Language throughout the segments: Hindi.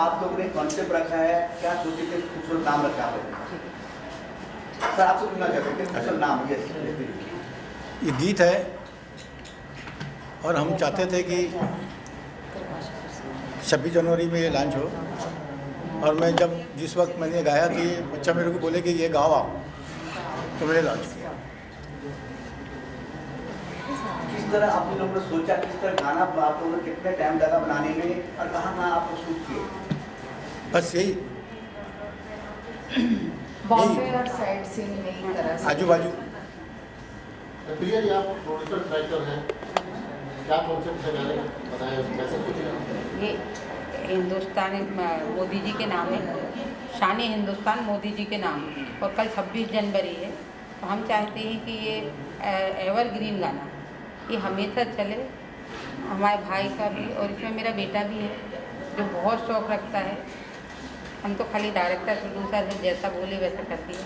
आप लोगों ने कॉन्सेप्ट रखा है, क्या सोचे थे, खूबसूरत नाम रखा आपने? सर आपसे पूछना चाहते हैं खूबसूरत नाम ये गीत है और हम चाहते थे कि 26 जनवरी में ये लॉन्च हो, और मैं जब जिस वक्त मैंने गाया कि बच्चा मेरे को बोले कि ये गाओ आप, तो मैंने लॉन्च किया। किस तरह आप लोगों ने सोचा, किस तरह गाना आप लोगों ने कितने टाइम लगा बनाने में और कहाँ आपको शूट किए? बस यही बॉम्बे और साइड सीन नहीं करा सकते। आजू बाजू। प्रिया जी, आप प्रोड्यूसर डायरेक्टर हैं, क्या कॉन्सेप्ट है गाने का बताएं, कैसे सोचे? ये हिंदुस्तानी मोदी जी के नाम है, शान हिंदुस्तान मोदी जी के नाम है, और कल 26 जनवरी है, तो हम चाहते हैं कि ये एवरग्रीन गाना ये हमेशा चले, हमारे भाई का भी, और इसमें मेरा बेटा भी है जो बहुत शौक़ रखता है। हम तो खाली डायरेक्टर प्रोड्यूसर है, जैसा बोले वैसा कर दिया।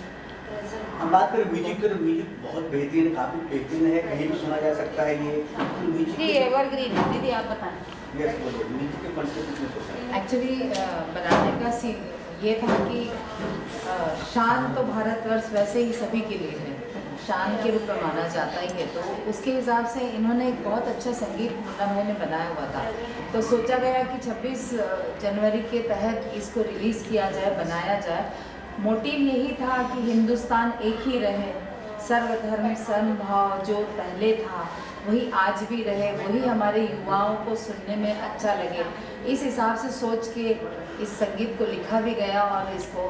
हम बात करें म्यूजिक की, म्यूजिक बहुत बेहतरीन है, काफ़ी बेहतरीन है, कहीं भी सुना जा सकता है ये म्यूजिक। जी एवरग्रीन है। दीदी आप बताएं। यस बोलिए, म्यूजिक के कॉन्सेप्ट में सोचा है। एक्चुअली बनाने का सीन ये था कि शान तो भारतवर्ष वैसे ही सभी के लिए है, शान के रूप में माना जाता ही है, तो उसके हिसाब से इन्होंने एक बहुत अच्छा संगीत मुन्ना भाई ने बनाया हुआ था। तो सोचा गया कि 26 जनवरी के तहत इसको रिलीज़ किया जाए, बनाया जाए। मोटिव यही था कि हिंदुस्तान एक ही रहे, सर्वधर्म समभाव जो पहले था वही आज भी रहे, वही हमारे युवाओं को सुनने में अच्छा लगे। इस हिसाब से सोच के इस संगीत को लिखा भी गया और इसको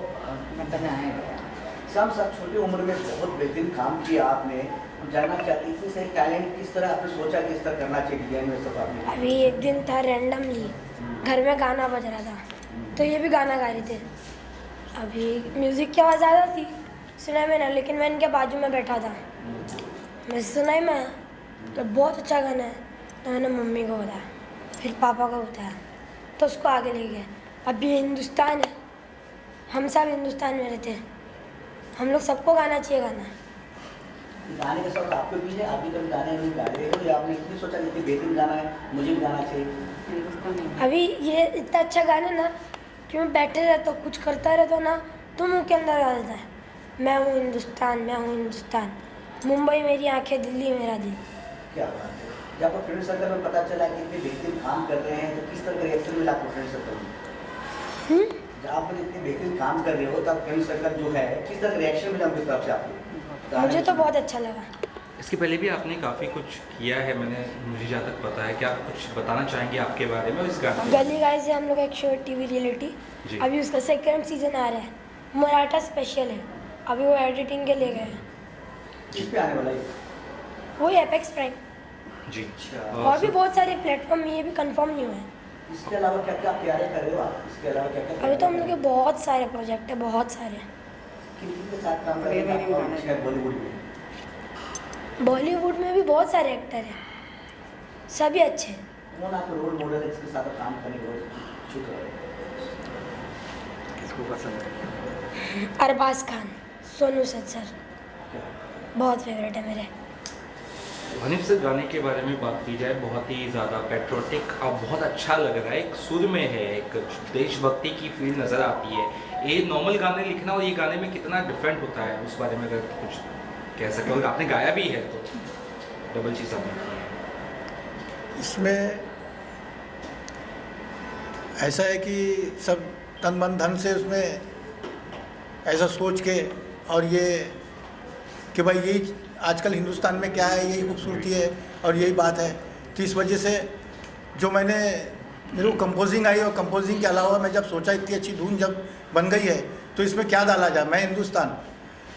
बनाया गया। शाम साहब, छोटी उम्र में बहुत बेहतरीन काम किया आपने, हम जानना चाहते हैं इतनी सही टैलेंट किस तरह आपने सोचा कि इस तरह करना चाहिए डिजाइन में सब आपने? अभी एक दिन था रैंडमली घर में गाना बज रहा था, तो ये भी गाना गा रहे थे। अभी म्यूज़िक की आवाज़ ज़्यादा थी, सुना मैंने, लेकिन मैं इनके बाजू में बैठा था, मैं सुना ही मैं तो बहुत अच्छा गाना है, तो मैंने मम्मी को बताया, फिर पापा को बताया, तो उसको आगे ले गए। अभी हिंदुस्तान है, हम सब हिंदुस्तान में रहते हैं, हम लोग सबको गाना चाहिए गाना। गाने का शौक आपको भी है, आप भी कभी गाने नहीं गा रहे हो, या आपने इतनी सोचा कि इतनी बेहतरीन गाना है, मुझे भी गाना चाहिए? अभी ये इतना अच्छा गाना ना कि मैं बैठे रहता हूँ, कुछ करता रहता हूँ ना, तो मुँह के अंदर आ जाता है, मैं हूँ हिंदुस्तान, मैं हूँ हिंदुस्तान, मुंबई मेरी आंखें, दिल्ली मेरा दिल। क्या बात है। जब आपको फ्रेंड सर्कल में पता चला कि इतने बेहतरीन काम कर रहे हैं, तो किस तरह का रिएक्शन मिला आपको फ्रेंड सर्कल में? जब आप इतने बेहतरीन काम कर रहे हो, तब फ्रेंड सर्कल जो है किस तरह का रिएक्शन मिला उनकी तरफ से आपको? मुझे तो बहुत अच्छा लगा। इसके पहले भी आपने काफ़ी कुछ किया है, मुझे जहाँ तक पता है, क्या आप कुछ बताना चाहेंगे आपके बारे में इस गाने? गली गाइस से हम लोग एक शो टीवी रियलिटी, अभी उसका 2nd सीजन आ रहा है, मराठा स्पेशल है, अभी वो एडिटिंग के लिए गए हैं। किस पे आने वाला है? वही एपेक्स प्राइम जी। और भी बहुत सारे प्लेटफॉर्म, ये भी कंफर्म नहीं हुए हैं। इसके अलावा क्या क्या तैयारी कर रहे हो आप? इसके अलावा क्या क्या? अभी तो हम लोग के बहुत सारे प्रोजेक्ट है, बहुत सारे। किन के साथ काम कर रहे हैं आप बॉलीवुड में? बॉलीवुड में भी बहुत सारे एक्टर हैं, सभी अच्छे। कौन आपका रोल मॉडल है जिसके साथ आप काम करने को इच्छुक है? किसको पसंद है? अरबाज खान, सोनू सूद सर, बहुत फेवरेट है मेरे। हनीफ से गाने के बारे में बात की जाए, बहुत ही ज़्यादा पेट्रोटिक और बहुत अच्छा लग रहा है, एक सुर में है, एक देशभक्ति की फील नज़र आती है। ये नॉर्मल गाने लिखना और ये गाने में कितना डिफरेंट होता है, उस बारे में अगर कुछ कह सकते हो? आपने गाया भी है तो डबल चीज़ आपने की है। इसमें ऐसा है कि सब तन मन धन से उसमें ऐसा सोच के, और ये कि भाई यही आजकल हिंदुस्तान में क्या है, यही खूबसूरती है और यही बात है। तो इस वजह से जो मेरे को कंपोजिंग आई, और कंपोजिंग के अलावा मैं जब सोचा इतनी अच्छी धुन जब बन गई है तो इसमें क्या डाला जाए, मैं हिंदुस्तान,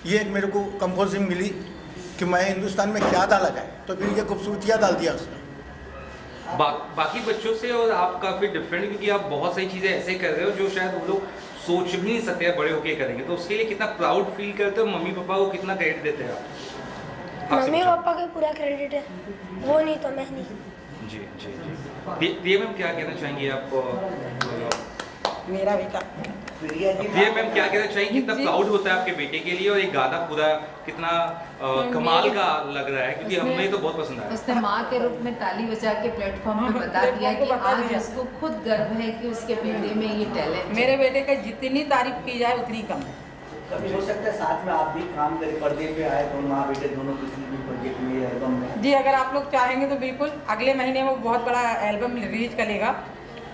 ये एक मेरे को कंपोजिंग मिली कि मैं हिंदुस्तान में क्या डाला जाए, तो फिर ये खूबसूरतियाँ डाल दिया उसने। बाकी बच्चों से और आप काफ़ी डिफरेंट, क्योंकि आप बहुत सारी चीज़ें ऐसे कर रहे हो जो शायद वो लोग सोच भी नहीं सकते बड़े होके करेंगे, तो उसके लिए कितना प्राउड फील करते हो? मम्मी पापा को कितना क्रेडिट देते हैं आप? मम्मी पापा का पूरा क्रेडिट है, वो नहीं तो मैं नहीं। जी जी जी। ये मैम क्या कहना चाहेंगे आप? मेरा बेटा प्रिया मैम क्या कहना चाहिए, कितना प्राउड होता है आपके बेटे के लिए और ये गाना पूरा कितना कमाल का लग रहा है, क्योंकि हमें तो बहुत पसंद आया। उसने माँ के रूप में ताली बजा के प्लेटफॉर्म पे बता दिया कि आज उसको खुद गर्व है कि उसके बेटे में ये टैलेंट। मेरे बेटे का जितनी तारीफ की जाए उतनी कम है। कभी हो सकता है साथ में आप भी काम करें, पर्दे पे आए तो माँ बेटे दोनों किसी भी प्रोजेक्ट में, एल्बम में? जी, अगर आप लोग चाहेंगे तो बिल्कुल, अगले महीने वो बहुत बड़ा एल्बम रिलीज करेगा,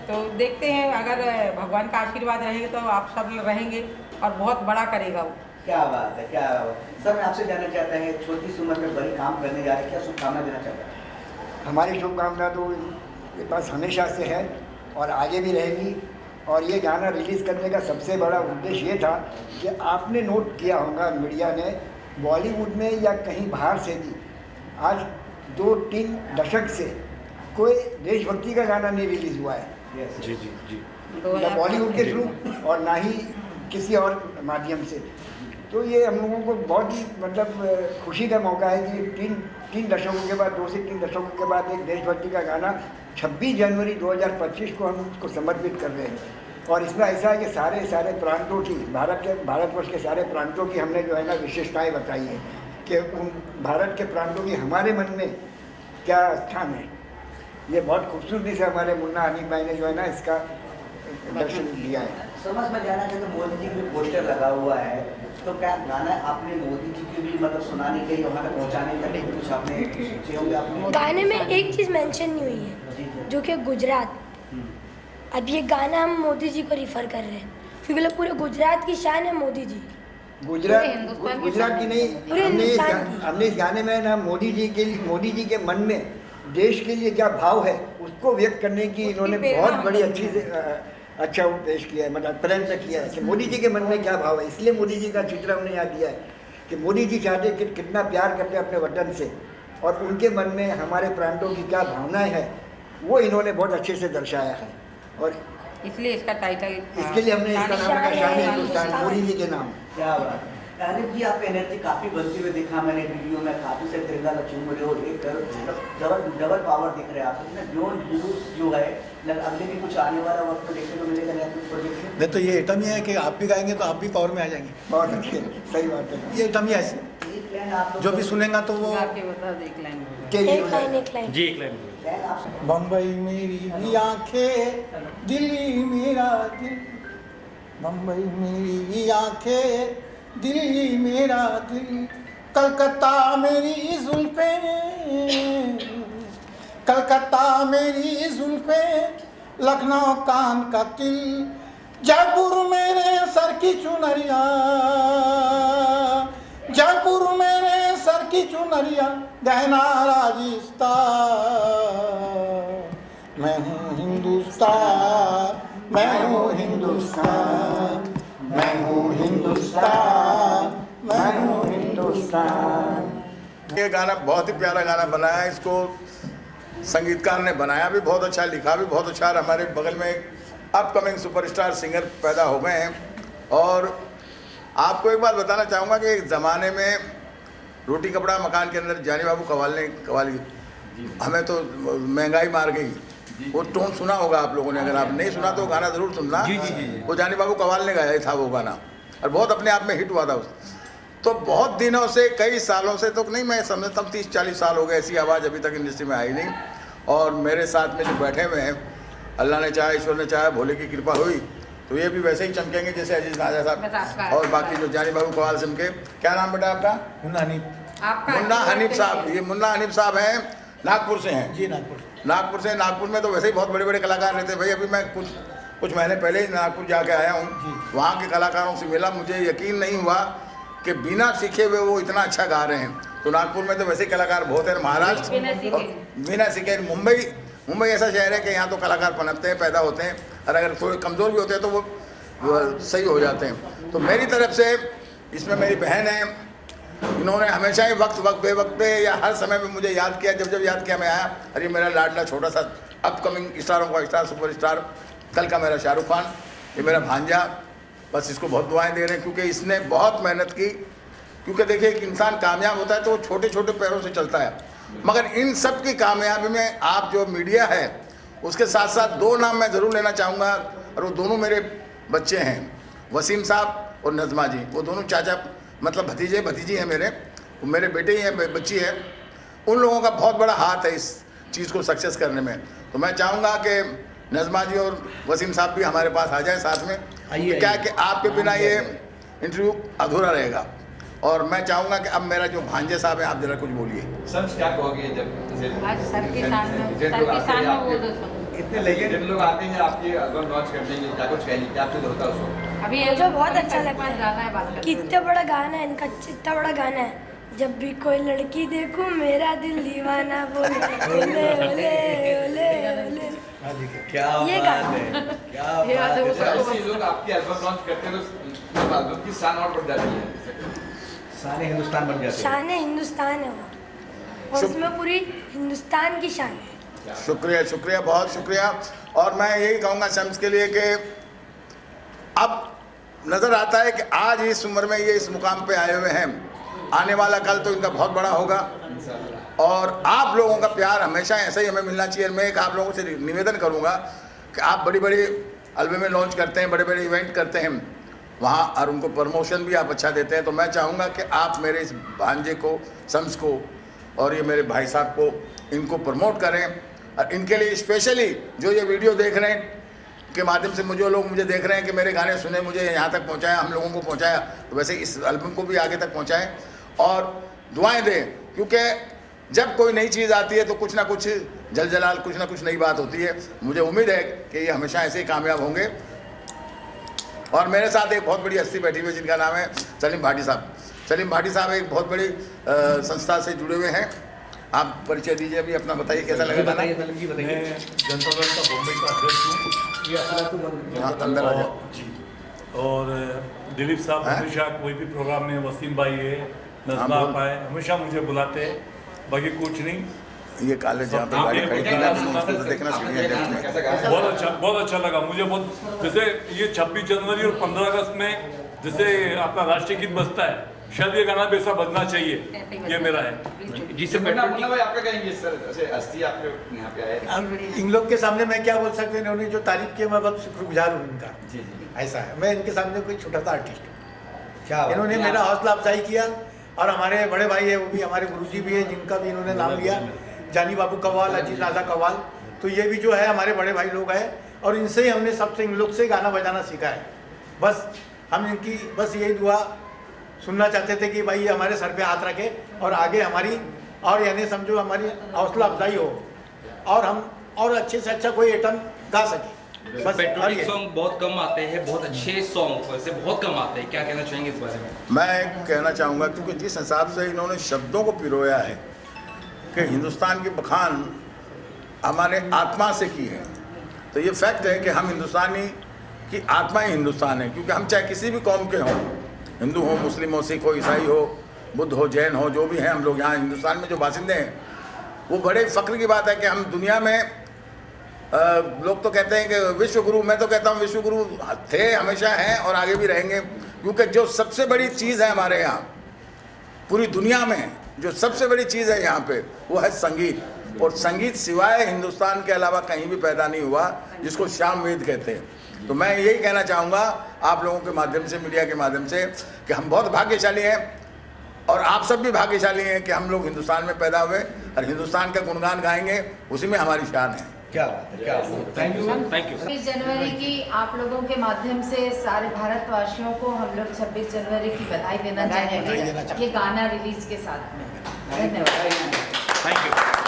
तो देखते हैं, अगर भगवान का आशीर्वाद रहेगा तो आप सब रहेंगे और बहुत बड़ा करेगा वो। क्या बात है, क्या बात है। सर मैं आपसे जानना चाहता है, छोटी सी उम्र में बड़ी काम करने जा रहे हैं, क्या शुभकामना देना चाहता है? हमारी शुभकामना तो ये पास हमेशा से है और आगे भी रहेगी। और ये गाना रिलीज़ करने का सबसे बड़ा उद्देश्य ये था कि आपने नोट किया होगा, मीडिया ने, बॉलीवुड में या कहीं बाहर से भी आज 2-3 दशक से कोई देशभक्ति का गाना नहीं रिलीज़ हुआ है, जी जी जी, ना बॉलीवुड के थ्रू और ना ही किसी और माध्यम से। तो ये हम लोगों को बहुत ही मतलब खुशी का मौका है कि 3 दशकों के बाद, 2 से 3 दशकों के बाद एक देशभक्ति का गाना 26 जनवरी 2025 को हम उसको समर्पित कर रहे हैं। और इसमें ऐसा है कि सारे प्रांतों की, भारतवर्ष के सारे प्रांतों की हमने जो है ना विशेषताएं बताई है कि उन भारत के प्रांतों की हमारे मन में क्या स्थान है। ये बहुत खूबसूरती से हमारे मुन्ना हनीफ भाई ने जो है ना इसका दर्शन दिया है। समझ में जाना चाहिए, तो मोदी जी भी पोस्टर लगा हुआ है, तो क्या गाना आपने मोदी जी की भी मतलब सुनाने के लिए, वहाँ तक पहुँचाने के लिए कुछ आपने सोचे होंगे? आपने गाने में एक चीज़ मेंशन नहीं हुई है, जो कि गुजरात। अब ये गाना हम मोदी जी को रिफ़र कर रहे हैं क्योंकि पूरे गुजरात की शान है मोदी जी। गुजरात की नहीं, पूरे हिंदुस्तान की। हमने इस गाने में ना मोदी जी के मन में देश के लिए क्या भाव है उसको व्यक्त करने की इन्होंने बहुत बड़ी अच्छी से अच्छा वो पेश किया है, मतलब प्रयत्न किया है कि मोदी जी के मन में क्या भाव है। इसलिए मोदी जी का चित्र हमने यहाँ दिया है कि मोदी जी चाहते कि कितना प्यार करते हैं अपने वतन से और उनके मन में हमारे प्रांतों की क्या भावनाएं हैं, वो इन्होंने बहुत अच्छे से दर्शाया है। और इसलिए इसका टाइटल, इसके लिए हमने इसका नाम रखा शान हिंदुस्तान, मोदी जी के नाम। क्या बात है। अनिल जी, आप एनर्जी काफ़ी बनती हुई देखा मैंने वीडियो में, काफ़ी से तिरंगा का चूम रहे हो, एक डबल पावर दिख रहे हैं आप इसमें। जोश जो है, अगले भी कुछ आने वाला वक्त तो देखने को मिलेगा नया कुछ प्रोजेक्ट में? नहीं तो ये आइटम ही है कि आप भी गाएंगे तो आप भी पावर में आ जाएंगे। बहुत अच्छी, सही बात है। ये आइटम ही है, एक लाइन आप जो भी सुनेगा तो वो एक लाइन एक लाइन जी, एक लाइन बम्बई मेरी आंखें, दिल्ली मेरा दिल, बम्बई मेरी आंखें, दिल्ली मेरा दिल, कलकत्ता मेरी जुल्फें, कलकत्ता मेरी जुल्फें, लखनऊ कान का तिल, जयपुर मेरे सर की चुनरिया, जयपुर मेरे सर की चुनरिया, गहना राजस्थान, मैं हूँ हिंदुस्तान, मैं हूँ हिंदुस्तान, मैं हूँ हिंदुस्तान, मैं हूँ हिंदुस्तान। ये गाना बहुत ही प्यारा गाना बना है। इसको संगीतकार ने बनाया भी बहुत अच्छा, लिखा भी बहुत अच्छा। हमारे बगल में एक अपकमिंग सुपरस्टार सिंगर पैदा हो गए हैं। और आपको एक बात बताना चाहूँगा कि एक ज़माने में रोटी कपड़ा मकान के अंदर जानी बाबू कव्वाली हमें तो महंगाई मार गई, वो टोन सुना होगा आप लोगों ने, अगर आप नहीं सुना तो गाना ज़रूर सुनना। वो जानी बाबू कव्वाल ने गाया था वो गाना, और बहुत अपने आप में हिट हुआ था उस। तो बहुत दिनों से, कई सालों से, तो नहीं मैं समझता हूँ 30-40 साल हो गए, ऐसी आवाज़ अभी तक इंडस्ट्री में आई नहीं। और मेरे साथ में जो बैठे हुए हैं, अल्लाह ने चाहा, ईश्वर ने चाहा, भोले की कृपा हुई तो ये भी वैसे ही चमकेंगे जैसे अजीज नाजा साहब और बाकी जो जानी बाबू कव्वाल सिंह के। क्या नाम बेटा आपका? मुन्ना हनीफ। मुन्ना हनीफ साहब। ये मुन्ना हनीफ साहब हैं, नागपुर से हैं। जी, नागपुर से। नागपुर में तो वैसे ही बहुत बड़े बड़े कलाकार रहते हैं भाई। अभी मैं कुछ महीने पहले ही नागपुर जाके आया हूँ, वहाँ के कलाकारों से मिला, मुझे यकीन नहीं हुआ कि बिना सीखे हुए वो इतना अच्छा गा रहे हैं। तो नागपुर में तो वैसे ही कलाकार बहुत है, महाराष्ट्र बिना सीखे। मुंबई ऐसा शहर है कि यहाँ तो कलाकार पनपते हैं, पैदा होते हैं, और अगर थोड़े कमज़ोर भी होते हैं तो वो सही हो जाते हैं। तो मेरी तरफ से इसमें मेरी बहन है, इन्होंने हमेशा ही वक्त बेवक्त पे या हर समय में मुझे याद किया। जब याद किया मैं आया, अरे मेरा लाडला छोटा सा अपकमिंग स्टारों का स्टार, सुपरस्टार, कल का मेरा शाहरुख खान, ये मेरा भांजा, बस इसको बहुत दुआएं दे रहे हैं क्योंकि इसने बहुत मेहनत की। क्योंकि देखिए, एक इंसान कामयाब होता है तो वो छोटे छोटे पैरों से चलता है, मगर इन सब की कामयाबी में आप जो मीडिया है उसके साथ साथ 2 नाम मैं ज़रूर लेना चाहूँगा, और वो दोनों मेरे बच्चे हैं। वसीम साहब और नज़मा जी, वो दोनों चाचा मतलब भतीजे भतीजी हैं मेरे, वो मेरे बेटे ही हैं, बच्ची है। उन लोगों का बहुत बड़ा हाथ है इस चीज़ को सक्सेस करने में। तो मैं चाहूँगा कि नज़मा जी और वसीम साहब भी हमारे पास आ जाए साथ में। क्या है कि आपके बिना ये इंटरव्यू अधूरा रहेगा। और मैं चाहूँगा कि अब मेरा जो भांजे साहब है, आप जरा कुछ बोलिए। सर क्या कहोगे जब आज सर के सामने बोल दो सब। इतने लेजेंड लोग आते हैं आपके एल्बम लॉन्च करने के लिए, क्या कुछ कहेंगे, क्या फील होता है उस वक्त? अभी मुझे बहुत अच्छा लगता गाना है, बात है करते कि इतना बड़ा गाना है इनका, इतना बड़ा गाना है। जब भी कोई लड़की देखूं मेरा दिल दीवाना बोले ओले ओले ओले ओले। क्या ये बात गाना है, क्या बात है। ऐसे लोग आपके एल्बम लॉन्च करते हैं तो एल्बम की शान और बढ़ जाती है, शान हिंदुस्तान बन जाते हैं। शान हिंदुस्तान है वो, और उसमें पूरी हिंदुस्तान की शान है। शुक्रिया शुक्रिया, बहुत शुक्रिया। और मैं यही कहूँगा शम्स के लिए कि अब नज़र आता है कि आज इस उम्र में ये इस मुकाम पे आए हुए हैं, आने वाला कल तो इनका बहुत बड़ा होगा। और आप लोगों का प्यार हमेशा ऐसा ही हमें मिलना चाहिए। मैं एक आप लोगों से निवेदन करूँगा कि आप बड़ी बड़ी एल्बमें लॉन्च करते हैं, बड़े बड़े इवेंट करते हैं वहाँ, और उनको प्रमोशन भी आप अच्छा देते हैं। तो मैं चाहूँगा कि आप मेरे इस भांजे को, शम्स को और ये मेरे भाई साहब को, इनको प्रमोट करें। और इनके लिए स्पेशली जो ये वीडियो देख रहे हैं के माध्यम से मुझे लोग मुझे देख रहे हैं कि मेरे गाने सुने, मुझे यहाँ तक पहुँचाया, हम लोगों को पहुँचाया, तो वैसे इस एल्बम को भी आगे तक पहुँचाएं और दुआएं दें। क्योंकि जब कोई नई चीज़ आती है तो कुछ ना कुछ जलजलाल, कुछ ना कुछ नई बात होती है। मुझे उम्मीद है कि ये हमेशा ऐसे ही कामयाब होंगे। और मेरे साथ एक बहुत बड़ी हस्ती बैठी हुई है जिनका नाम है सलीम भाटी साहब। सलीम भाटी साहब एक बहुत बड़ी संस्था से जुड़े हुए हैं। आप परिचय दीजिए, अभी अपना बताइए कैसा लगा गाना। मैं जनता दल का बॉम्बे का अध्यक्ष हूँ। हाँ, अंदर आ जाओ जी। और दिलीप साहब हमेशा कोई भी प्रोग्राम में, वसीम भाई है, नज़मा आप आए, हमेशा मुझे बुलाते हैं, बाकी कुछ नहीं। ये कॉलेज जहाँ पे गाड़ी खड़ी थी ना, उसको देखना सीढ़ियाँ डेस्क में। बहुत अच्छा लगा मुझे। बहुत जैसे ये 26 जनवरी और 15 अगस्त में जैसे अपना राष्ट्रीय गीत बजता है, शायद ये गाना भी ऐसा बजना चाहिए, ये मेरा है। जिससे भाई आपका कहेंगे सर, ऐसे हस्ती आपके यहाँ पे आए। अब इन लोग के सामने मैं क्या बोल सकते हैं, इन्होंने जो तारीफ की मैं बहुत शुक्रगुजार हूँ इनका। जी। ऐसा है, मैं इनके सामने कोई छोटा सा आर्टिस्ट हूँ। क्या इन्होंने मेरा हौसला अफजाई किया। और हमारे बड़े भाई है, वो भी हमारे गुरुजी भी है, जिनका भी इन्होंने नाम लिया, जानी बाबू कव्वाल, अजीज नाजा कव्वाल। तो ये भी जो है हमारे बड़े भाई लोग हैं, और इनसे ही हमने सबसे, इन लोग से गाना बजाना सीखा है। बस हम इनकी बस यही दुआ सुनना चाहते थे कि भाई ये हमारे सर पे हाथ रखे और आगे हमारी, और यानी समझो हमारी हौसला अफजाई हो और हम और अच्छे से अच्छा कोई आइटम गा सके। बस। पेट्रोलिक सॉन्ग बहुत कम आते हैं, बहुत अच्छे सॉन्ग वैसे बहुत कम आते हैं, क्या कहना चाहेंगे इस बारे में? मैं कहना चाहूँगा क्योंकि जिस हिसाब से इन्होंने शब्दों को पिरोया है कि हिंदुस्तान की बखान हमारे आत्मा से की है, तो ये फैक्ट है कि हम हिंदुस्तानी की आत्मा ही हिंदुस्तान है। क्योंकि हम चाहे किसी भी कौम के हों, हिंदू हो, मुस्लिम हो, सिख हो, ईसाई हो, बुद्ध हो, जैन हो, जो भी हैं हम लोग यहाँ हिंदुस्तान में जो बासिंदे हैं, वो बड़े फ़ख्र की बात है कि हम दुनिया में लोग तो कहते हैं कि विश्व गुरु, मैं तो कहता हूँ विश्व गुरु थे, हमेशा हैं और आगे भी रहेंगे। क्योंकि जो सबसे बड़ी चीज़ है हमारे यहाँ पूरी दुनिया में, जो सबसे बड़ी चीज़ है यहाँ पे, वो है संगीत। और संगीत सिवाय हिंदुस्तान के अलावा कहीं भी पैदा नहीं हुआ, जिसको श्याम वेद कहते हैं। तो मैं यही कहना चाहूँगा आप लोगों के माध्यम से, मीडिया के माध्यम से, कि हम बहुत भाग्यशाली हैं और आप सब भी भाग्यशाली हैं कि हम लोग हिंदुस्तान में पैदा हुए और हिंदुस्तान का गुणगान गाएंगे, उसी में हमारी शान है। क्या बात है, क्या बात है। Thank you. 26 जनवरी की आप लोगों के माध्यम से सारे भारतवासियों को हम लोग 26 जनवरी की बधाई देना चाहेंगे ये गाना रिलीज के साथ में। धन्यवाद। Thank you.